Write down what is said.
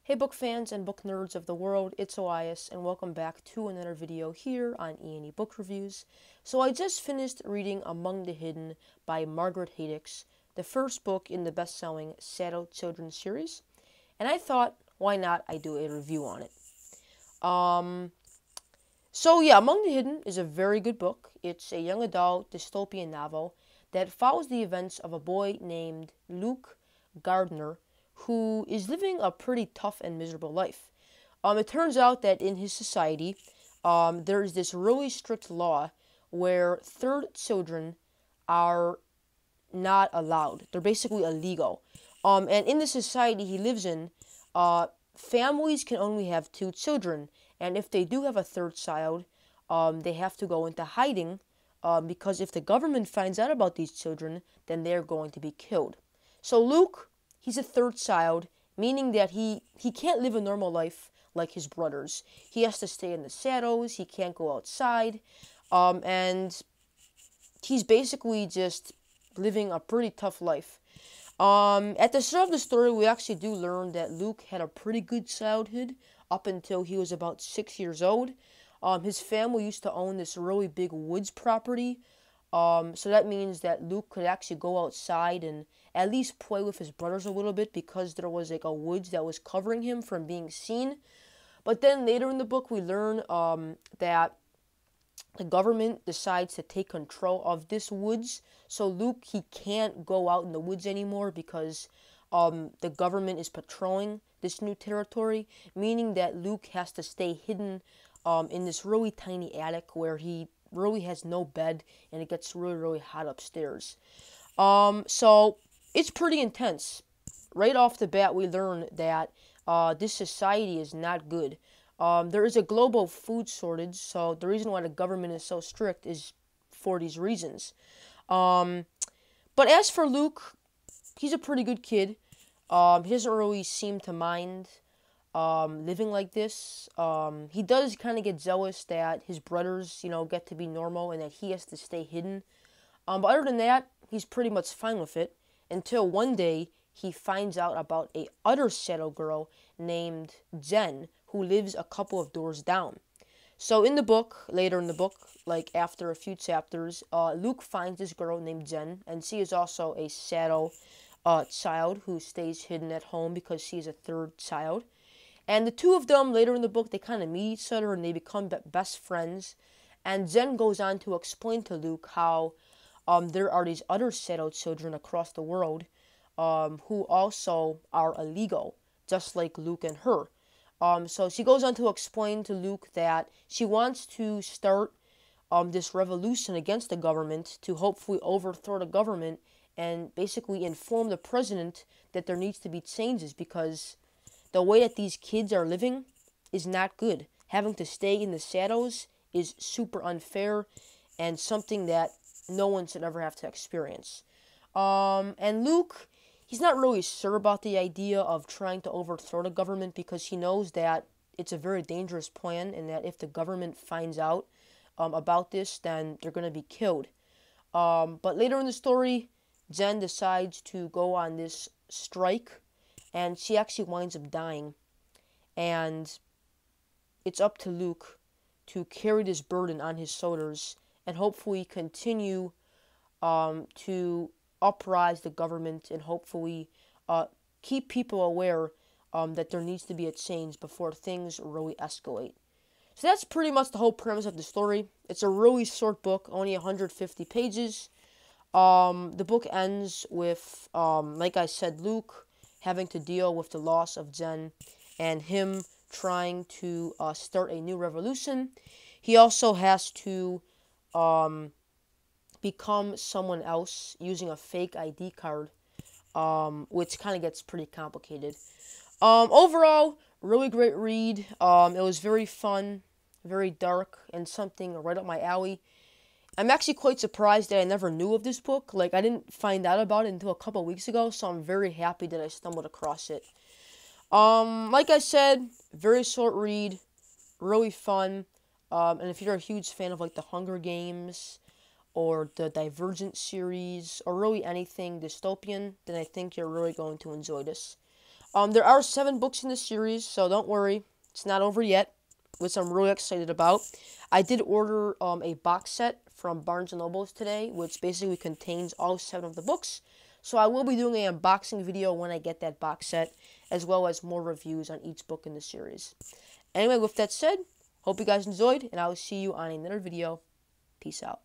Hey book fans and book nerds of the world, it's Elias and welcome back to another video here on E&E Book Reviews. So I just finished reading Among the Hidden by Margaret Haddix, the first book in the best-selling Shadow Children series, and I thought, why not I do a review on it. Among the Hidden is a very good book. It's a young adult dystopian novel that follows the events of a boy named Luke Gardner who is living a pretty tough and miserable life. It turns out that in his society, there is this really strict law where third children are not allowed. They're basically illegal. And in the society he lives in, families can only have two children. And if they do have a third child, they have to go into hiding because if the government finds out about these children, then they're going to be killed. So Luke, he's a third child, meaning that he can't live a normal life like his brothers. He has to stay in the shadows, he can't go outside, and he's basically just living a pretty tough life. At the start of the story, we actually do learn that Luke had a pretty good childhood up until he was about 6 years old. His family used to own this really big woods property, so that means that Luke could actually go outside and at least play with his brothers a little bit because there was like a woods that was covering him from being seen. But then later in the book, we learn that the government decides to take control of this woods. So Luke, he can't go out in the woods anymore because the government is patrolling this new territory, meaning that Luke has to stay hidden in this really tiny attic where he really has no bed and it gets really, really hot upstairs. So it's pretty intense. Right off the bat, we learn that this society is not good. There is a global food shortage, so the reason why the government is so strict is for these reasons. But as for Luke, he's a pretty good kid. He doesn't really seem to mind living like this. He does kind of get jealous that his brothers, get to be normal and that he has to stay hidden. But other than that, he's pretty much fine with it until one day he finds out about a other shadow girl named Jen who lives a couple of doors down. So in the book, later in the book, like after a few chapters, Luke finds this girl named Jen, and she is also a shadow child who stays hidden at home because she is a third child. And the two of them, later in the book, they kind of meet each other and they become best friends. And Jen goes on to explain to Luke how there are these other shadow children across the world who also are illegal, just like Luke and her. So she goes on to explain to Luke that she wants to start this revolution against the government to hopefully overthrow the government and basically inform the president that there needs to be changes because the way that these kids are living is not good. Having to stay in the shadows is super unfair and something that no one should ever have to experience. And Luke, he's not really sure about the idea of trying to overthrow the government because he knows that it's a very dangerous plan and that if the government finds out about this, then they're going to be killed. But later in the story, Jen decides to go on this strike and she actually winds up dying. And it's up to Luke to carry this burden on his shoulders and hopefully continue to uprise the government and hopefully keep people aware that there needs to be a change before things really escalate. So that's pretty much the whole premise of the story. It's a really short book, only 150 pages. The book ends with, like I said, Luke having to deal with the loss of Jen and him trying to start a new revolution. He also has to become someone else using a fake ID card, which kind of gets pretty complicated. Overall, really great read. It was very fun, very dark, and something right up my alley. I'm actually quite surprised that I never knew of this book. Like, I didn't find out about it until a couple weeks ago, so I'm very happy that I stumbled across it. Like I said, very short read, really fun. And if you're a huge fan of, like, the Hunger Games or the Divergent series or really anything dystopian, then I think you're really going to enjoy this. There are 7 books in the series, so don't worry. It's not over yet, which I'm really excited about. I did order a box set from Barnes & Nobles today, which basically contains all 7 of the books. So I will be doing an unboxing video when I get that box set, as well as more reviews on each book in the series. Anyway, with that said, hope you guys enjoyed, and I will see you on another video. Peace out.